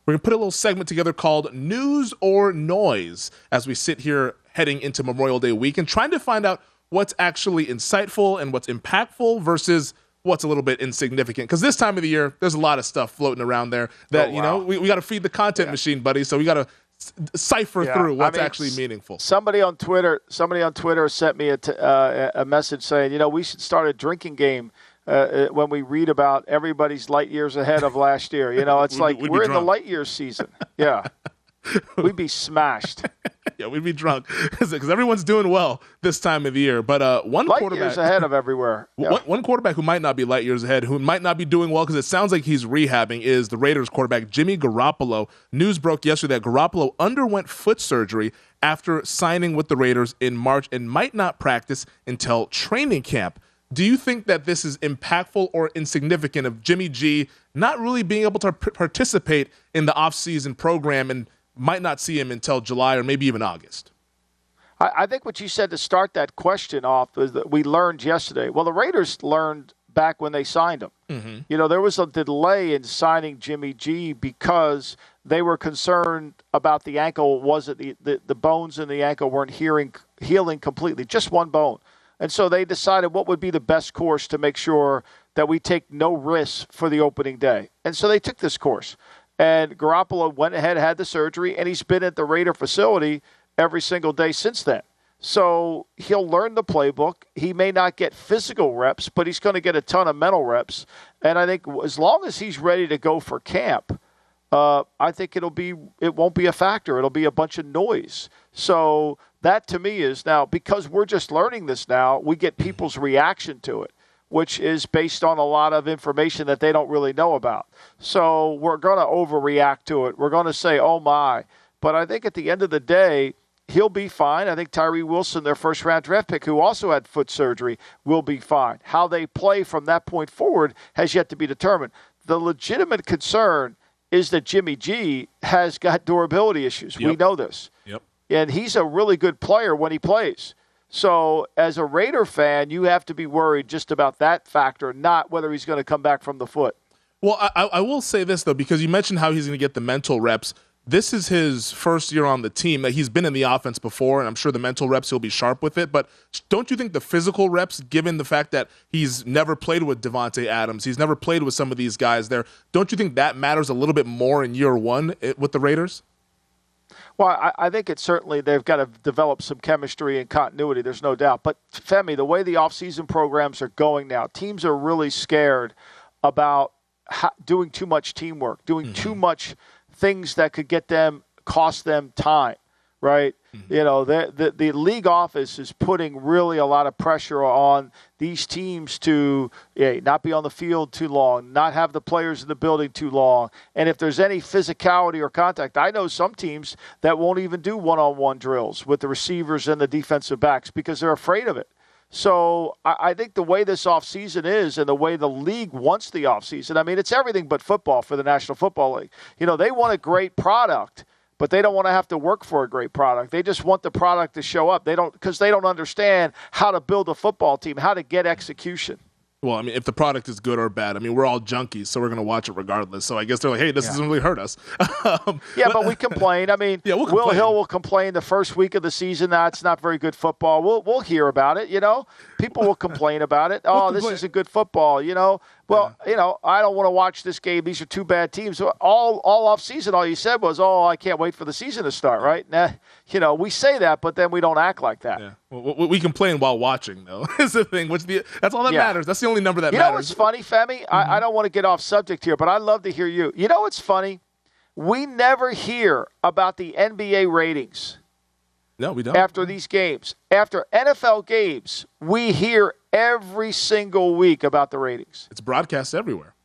We're going to put a little segment together called News or Noise as we sit here heading into Memorial Day weekend, trying to find out what's actually insightful and what's impactful versus what's a little bit insignificant. Because this time of the year, there's a lot of stuff floating around there that, we got to feed the content machine, buddy. So we got to cipher through what's actually meaningful. Somebody on Twitter sent me a message saying, we should start a drinking game when we read about everybody's light years ahead of last year. It's like we're in the light years season. Yeah. We'd be smashed. Yeah, we'd be drunk because everyone's doing well this time of the year. But one light quarterback years ahead of everywhere. Yeah. One quarterback who might not be light years ahead, who might not be doing well because it sounds like he's rehabbing, is the Raiders quarterback Jimmy Garoppolo. News broke yesterday that Garoppolo underwent foot surgery after signing with the Raiders in March and might not practice until training camp. Do you think that this is impactful or insignificant of Jimmy G not really being able to participate in the offseason program and might not see him until July or maybe even August? I think what you said to start that question off is that we learned yesterday. Well, the Raiders learned back when they signed him. Mm-hmm. There was a delay in signing Jimmy G because they were concerned about the ankle. The bones in the ankle weren't healing completely, just one bone. And so they decided what would be the best course to make sure that we take no risks for the opening day. And so they took this course. And Garoppolo went ahead, had the surgery, and he's been at the Raider facility every single day since then. So he'll learn the playbook. He may not get physical reps, but he's going to get a ton of mental reps. And I think as long as he's ready to go for camp, I think it won't be a factor. It'll be a bunch of noise. So that to me is now, because we're just learning this now, we get people's reaction to it, which is based on a lot of information that they don't really know about. So we're going to overreact to it. We're going to say, oh, my. But I think at the end of the day, he'll be fine. I think Tyree Wilson, their first-round draft pick, who also had foot surgery, will be fine. How they play from that point forward has yet to be determined. The legitimate concern is that Jimmy G has got durability issues. Yep. We know this. Yep. And he's a really good player when he plays. So as a Raider fan, you have to be worried just about that factor, not whether he's going to come back from the foot. Well, I will say this, though, because you mentioned how he's going to get the mental reps. This is his first year on the team. He's been in the offense before, and I'm sure the mental reps, he'll be sharp with it. But don't you think the physical reps, given the fact that he's never played with Davante Adams, he's never played with some of these guys there, don't you think that matters a little bit more in year one with the Raiders? Well, I think it's certainly they've got to develop some chemistry and continuity. There's no doubt. But, Femi, the way the offseason programs are going now, teams are really scared about doing too much teamwork, doing too much things that could cost them time, right? Mm-hmm. The league office is putting really a lot of pressure on these teams to not be on the field too long, not have the players in the building too long. And if there's any physicality or contact, I know some teams that won't even do one-on-one drills with the receivers and the defensive backs because they're afraid of it. So I think the way this offseason is and the way the league wants the offseason, it's everything but football for the National Football League. They want a great product, but they don't want to have to work for a great product. They just want the product to show up. Because they don't understand how to build a football team, how to get execution. Well, if the product is good or bad, we're all junkies, so we're going to watch it regardless. So I guess they're like, hey, this doesn't really hurt us. But we complain. We'll Will Hill will complain the first week of the season. It's not very good football. We'll hear about it, People will complain about it. This isn't good football, Well, I don't want to watch this game. These are two bad teams. All off season, all you said was, I can't wait for the season to start, right? We say that, but then we don't act like that. Yeah. Well, we complain while watching, though, is the thing. That's all that matters. That's the only number that matters. You know what's funny, Femi? Mm-hmm. I don't want to get off subject here, but I'd love to hear you. You know what's funny? We never hear about the NBA ratings. No, we don't. After these games. After NFL games, we hear every single week about the ratings. It's broadcast everywhere.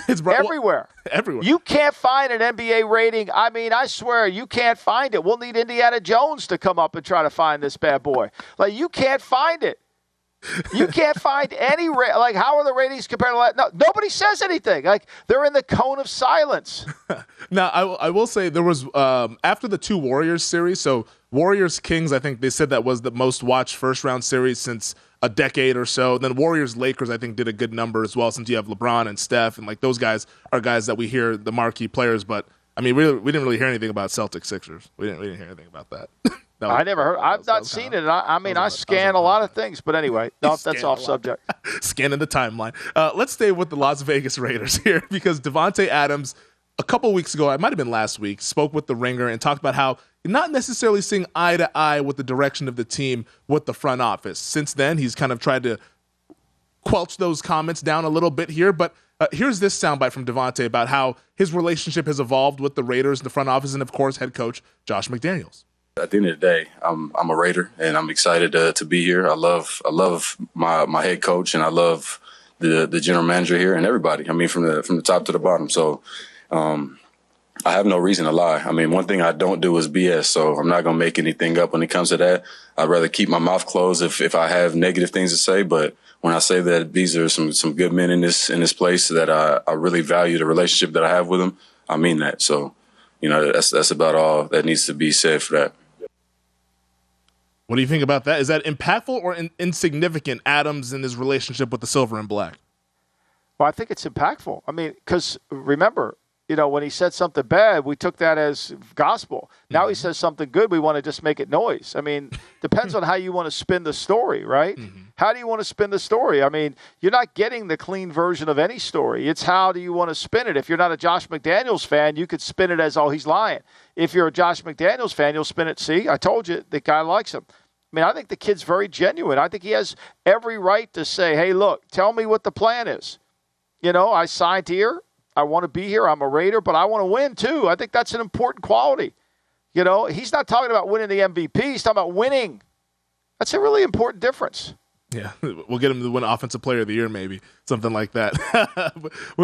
Everywhere. Everywhere. You can't find an NBA rating. I swear, you can't find it. We'll need Indiana Jones to come up and try to find this bad boy. You can't find it. You can't find any how are the ratings compared to that? No, nobody says anything. They're in the cone of silence. Now, I will say there was after the two Warriors series, so Warriors-Kings, I think they said that was the most watched first-round series since a decade or so. And then Warriors-Lakers, I think, did a good number as well since you have LeBron and Steph. And those guys are guys that we hear, the marquee players. But I mean, we didn't really hear anything about Celtics Sixers. We didn't hear anything about that. I never heard. I've not seen it. I scan a lot of things, but anyway, no, that's off subject. Scanning the timeline. Let's stay with the Las Vegas Raiders here because Davante Adams, a couple weeks ago, it might have been last week, spoke with the Ringer and talked about how not necessarily seeing eye to eye with the direction of the team with the front office. Since then, he's kind of tried to quelch those comments down a little bit here, but here's this soundbite from Davante about how his relationship has evolved with the Raiders, the front office, and of course, head coach Josh McDaniels. At the end of the day, I'm a Raider, and I'm excited to be here. I love my head coach, and I love the general manager here, and everybody. I mean, from the top to the bottom. So I have no reason to lie. I mean, one thing I don't do is BS, so I'm not gonna make anything up when it comes to that. I'd rather keep my mouth closed if I have negative things to say. But when I say that these are some good men in this place that I really value the relationship that I have with them, I mean that. So, that's about all that needs to be said for that. What do you think about that? Is that impactful or insignificant, Adams and his relationship with the silver and black? Well, I think it's impactful. I mean, because remember, when he said something bad, we took that as gospel. Now he says something good, we want to just make it noise. I mean, depends on how you want to spin the story, right? How do you want to spin the story? I mean, you're not getting the clean version of any story. It's how do you want to spin it. If you're not a Josh McDaniels fan, you could spin it as, oh, he's lying. If you're a Josh McDaniels fan, you'll spin it, see, I told you, the guy likes him. I mean, I think the kid's very genuine. I think he has every right to say, hey, look, tell me what the plan is. I signed here. I want to be here. I'm a Raider, but I want to win too. I think that's an important quality. He's not talking about winning the MVP. He's talking about winning. That's a really important difference. Yeah, we'll get him to win Offensive Player of the Year, maybe something like that.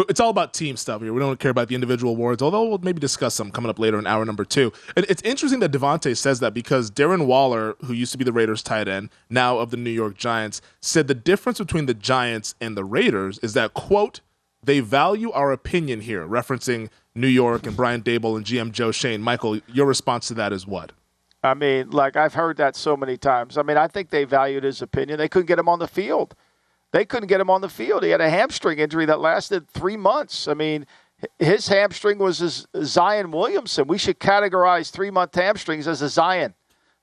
It's all about team stuff here. We don't care about the individual awards, although we'll maybe discuss some coming up later in hour number 2. And it's interesting that Davante says that because Darren Waller, who used to be the Raiders tight end, now of the New York Giants, said the difference between the Giants and the Raiders is that, quote, they value our opinion here, referencing New York and Brian Dable and GM Joe Shane. Michael, your response to that is what? I mean, I've heard that so many times. I mean, I think they valued his opinion. They couldn't get him on the field. He had a hamstring injury that lasted 3 months. I mean, his hamstring was his Zion Williamson. We should categorize 3-month hamstrings as a Zion.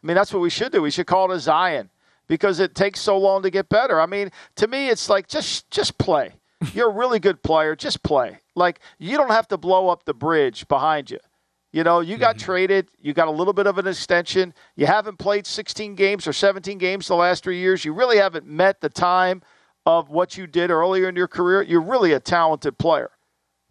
I mean, that's what we should do. We should call it a Zion because it takes so long to get better. I mean, to me, it's like just play. You're a really good player. Just play. You don't have to blow up the bridge behind you. You got traded. You got a little bit of an extension. You haven't played 16 games or 17 games the last 3 years. You really haven't met the time of what you did earlier in your career. You're really a talented player.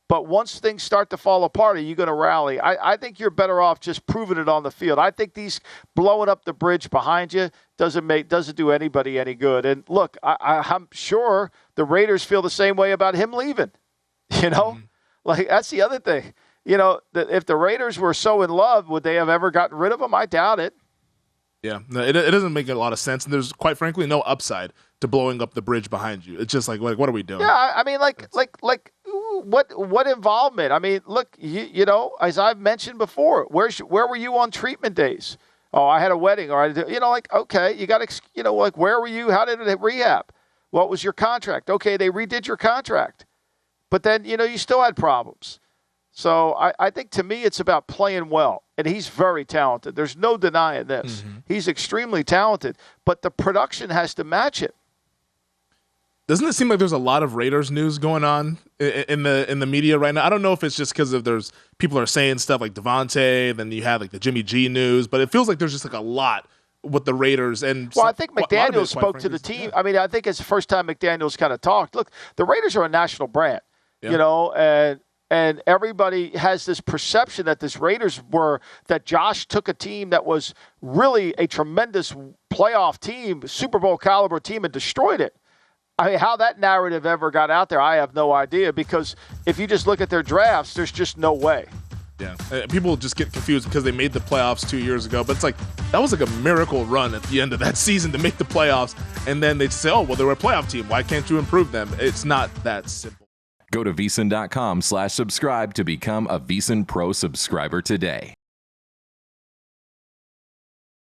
But once things start to fall apart, are you going to rally? I think you're better off just proving it on the field. I think these blowing up the bridge behind you doesn't do anybody any good. And look, I'm sure the Raiders feel the same way about him leaving. That's the other thing. If the Raiders were so in love, would they have ever gotten rid of him? I doubt it. Yeah, no, it doesn't make a lot of sense. And there's, quite frankly, no upside to blowing up the bridge behind you. It's just like what are we doing? Yeah, I mean, what involvement? I mean, look, as I've mentioned before, where were you on treatment days? Oh, I had a wedding, or okay, you got to, where were you? How did it rehab? What was your contract? Okay, they redid your contract, but then you still had problems. So I think to me it's about playing well, and he's very talented. There's no denying this. He's extremely talented, but the production has to match it. Doesn't it seem like there's a lot of Raiders news going on in the media right now? I don't know if it's just because there's people are saying stuff like Davante, then you have the Jimmy G news, but it feels like there's just a lot with the Raiders. And I think McDaniels spoke to the team. I mean, I think it's the first time McDaniels kind of talked. Look, the Raiders are a national brand, and everybody has this perception that that Josh took a team that was really a tremendous playoff team, Super Bowl caliber team, and destroyed it. I mean, how that narrative ever got out there, I have no idea, because if you just look at their drafts, there's just no way. Yeah, people just get confused because they made the playoffs 2 years ago, but it's that was a miracle run at the end of that season to make the playoffs, and then they say, oh, well, they were a playoff team. Why can't you improve them? It's not that simple. Go to VSiN.com/subscribe to become a VSiN Pro subscriber today.